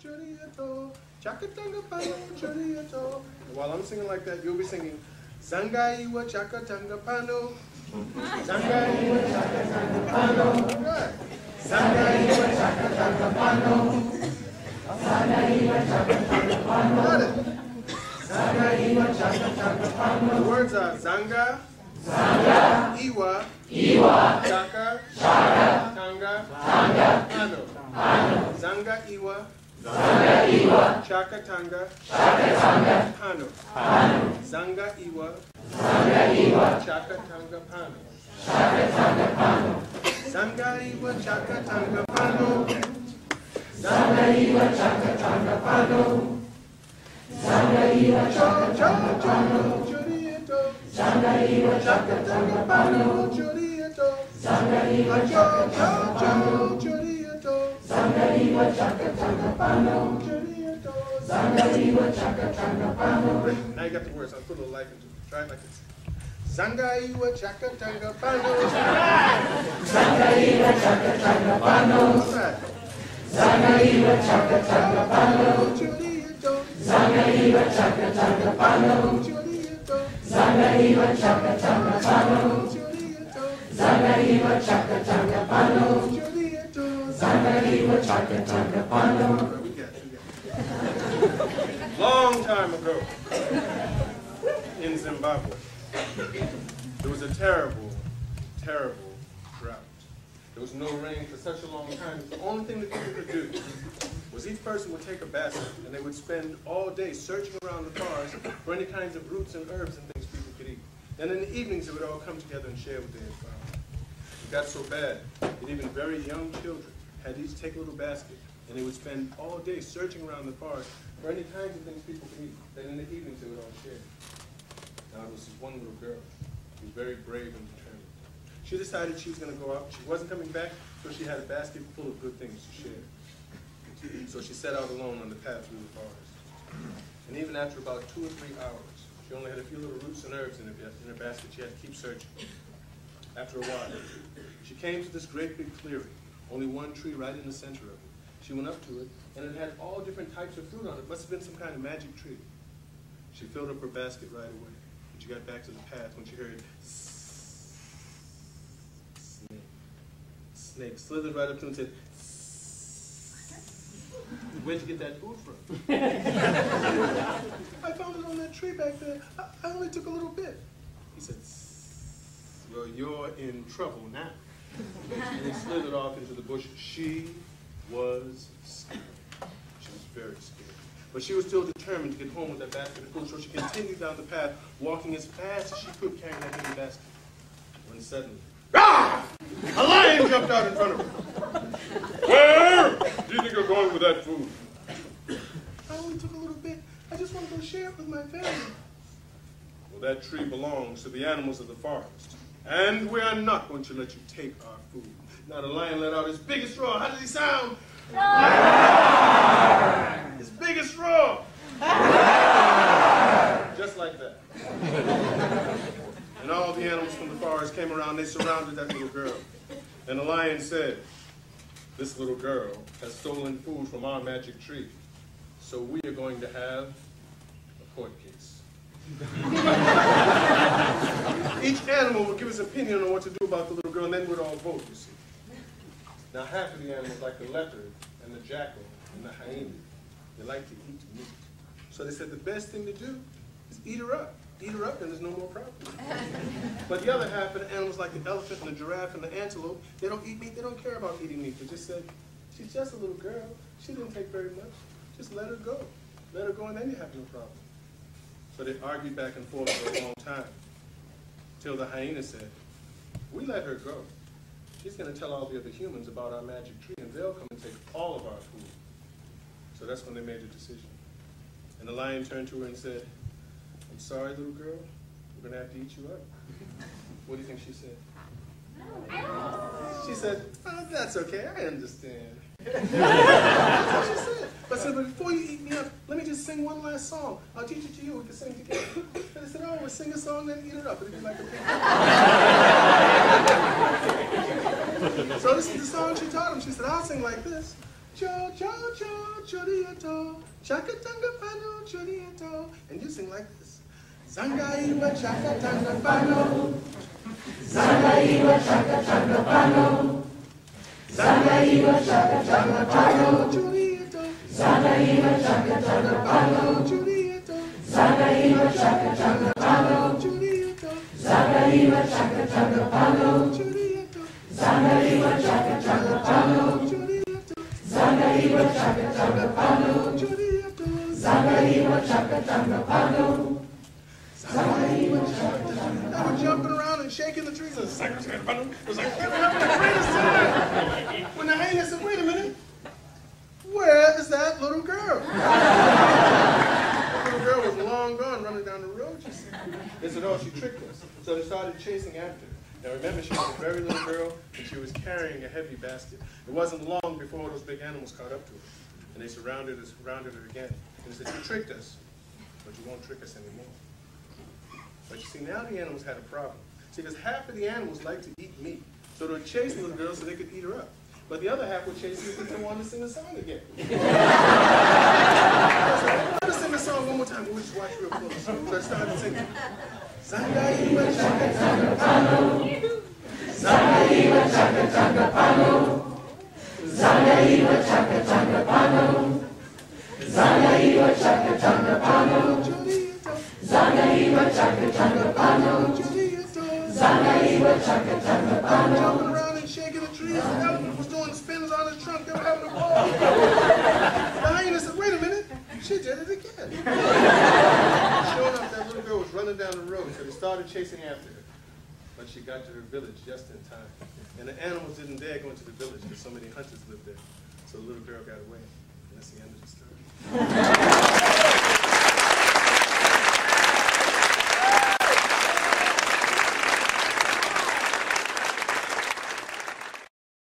churieto, Chakatanga Pano, churieto. While I'm singing like that, you'll be singing Zangaiwa, Chakatanga Pano. Zangaiwa, Chakatanga Pano. Right. Zangaiwa, Chakatanga Pano. Zangaiwa, Chakatanga Pano. Got it. Zangaiwa, Chakatanga Pano. The words are Zanga, Zanga, Iwa, Iwa, Chaka, Chaka, Tanga, Tanga, Pano, Pano. Zanga, Iwa, Zanga, Iwa, Chakatanga, Chakatanga, Pano, Pano. Zanga, Iwa, Zanga, Iwa, Chakatanga, Pano, Chakatanga, Pano. Zanga, Iwa, Chakatanga, Pano. Zanga, Iwa, Chakatanga, Pano. Zanga, Iwa, Chakatanga, Pano. Zanga, Iwa, Chakatanga, Pano. Zanga, Iwa, Chakatanga, Pano. Zanga, Iwa, Chakatanga, Pano. Zanga, Iwa, Chakatanga, Pano. Now you got the words. I'll put a little life into it. Try it like this. Zangaiwa, Chakatanga, Pano. Zangaiwa, Chakatanga, Pano. Zangaiwa, Chakatanga, Pano. Zangaiwa, Chakatanga, Pano. Zangaiwa, Chakatanga, Pano. Zangaiwa, Chakatanga, Pano. Zangaiwa, Chakatanga, Pano. Long time ago, in Zimbabwe, there was a terrible, terrible drought. There was no rain for such a long time. The only thing that people could do was each person would take a basket and they would spend all day searching around the forest for any kinds of roots and herbs and things people could eat. And in the evenings, they would all come together and share what they had found. It got so bad that even very young children had each take a little basket and they would spend all day searching around the forest for any kinds of things people could eat. Then in the evenings, they would all share. Now, there was this one little girl who was very brave and determined. She decided she was going to go out. She wasn't coming back, so she had a basket full of good things to share. So she set out alone on the path through the forest. And even after about 2 or 3 hours, she only had a few little roots and herbs in her basket. She had to keep searching. After a while, she came to this great big clearing, only one tree right in the center of it. She went up to it, and it had all different types of fruit on it. It must have been some kind of magic tree. She filled up her basket right away. When she got back to the path, when she heard snake, snake slithered right up to her and said, "Where'd you get that food from?" "I found it on that tree back there. I only took a little bit." He said, "Well, you're in trouble now." And he slithered off into the bush. She was scared. She was very scared. But she was still determined to get home with that basket of food, so she continued down the path, walking as fast as she could, carrying that heavy basket. When suddenly, ah! A lion jumped out in front of her. "Where do you think you're going with that food?" "I only took a little bit. I just want to go share it with my family." "Well, that tree belongs to the animals of the forest, and we are not going to let you take our food." Now the lion let out his biggest roar. How does he sound? His biggest roar. Just like that. And all the animals from the forest came around. They surrounded that little girl. And the lion said, "This little girl has stolen food from our magic tree, so we are going to have a court case." Each animal would give his opinion on what to do about the little girl, and then we'd all vote, you see. Now, half of the animals, like the leopard and the jackal and the hyena, they like to eat meat. So they said the best thing to do is eat her up. Eat her up, and there's no more problem. But the other half of the animals, like the elephant and the giraffe and the antelope, they don't eat meat. They don't care about eating meat. They just said, "She's just a little girl. She didn't take very much. Just let her go. Let her go, and then you have no problem." So they argued back and forth for a long time, till the hyena said, "We let her go. She's going to tell all the other humans about our magic tree, and they'll come and take all of our food." So that's when they made the decision. And the lion turned to her and said, "I'm sorry, little girl. We're going to have to eat you up." What do you think she said? She said, "Oh, that's okay. I understand." That's what she said. But I said, "But before you eat me up, let me just sing one last song. I'll teach it to you. We can sing together." And I said, "Oh, we'll sing a song, then eat it up. It'll be like a picnic." So this is the song she taught him. She said, "I'll sing like this. Cho, cho, cho, chorieto, Chakatanga, Pano, chorieto. And you sing like this. Zangaiwa, Chakatanga, Pano. Zangaiwa, Chakatanga, Pano. Zangaiwa, Chakatanga, Pano. Chorieto. Zangaiwa, Chakatanga, Pano. Chorieto. Zangaiwa, Chakatanga, Pano. Chorieto. Zangaiwa, Chakatanga, Pano. Chorieto. Zangaiwa, Chakatanga, Pano. Chorieto. Zangaiwa, Chakatanga, Pano. Chorieto. Zangaiwa, Chakatanga, Pano. Zangaiwa, Chakatanga. They were jumping around and shaking the trees. It was like they were having the greatest time. When the hyena said, wait a minute, where is that little girl? That little girl was long gone running down the road, you see. They said, oh, she tricked us. So they started chasing after her. Now remember, she was a very little girl, and she was carrying a heavy basket. It wasn't long before those big animals caught up to her. And they surrounded her again. And they said, you tricked us, but you won't trick us anymore. But you see, now the animals had a problem. See, because half of the animals like to eat meat. So they would chase the little girl so they could eat her up. But the other half would chase her because they wanted to sing the song again. So I want to sing the song one more time, but we'll just watch real close. So I started singing. Zangaiwa, Chakatanga, Pano. Zangaiwa, Chakatanga, Pano. Zangaiwa, Chakatanga, Pano. Zangaiwa, Chakatanga, Pano. Zangaiwa, Chakatanga, Pano. Zangaiwa, Chakatanga, Pano. Jumping around and shaking the trees. The elephant was doing spins on his trunk. They were having a ball. The hyena said, wait a minute. She did it again. Sure enough, that little girl was running down the road, so they started chasing after her. But she got to her village just in time. And the animals didn't dare go into the village because so many hunters lived there. So the little girl got away. And that's the end of the story.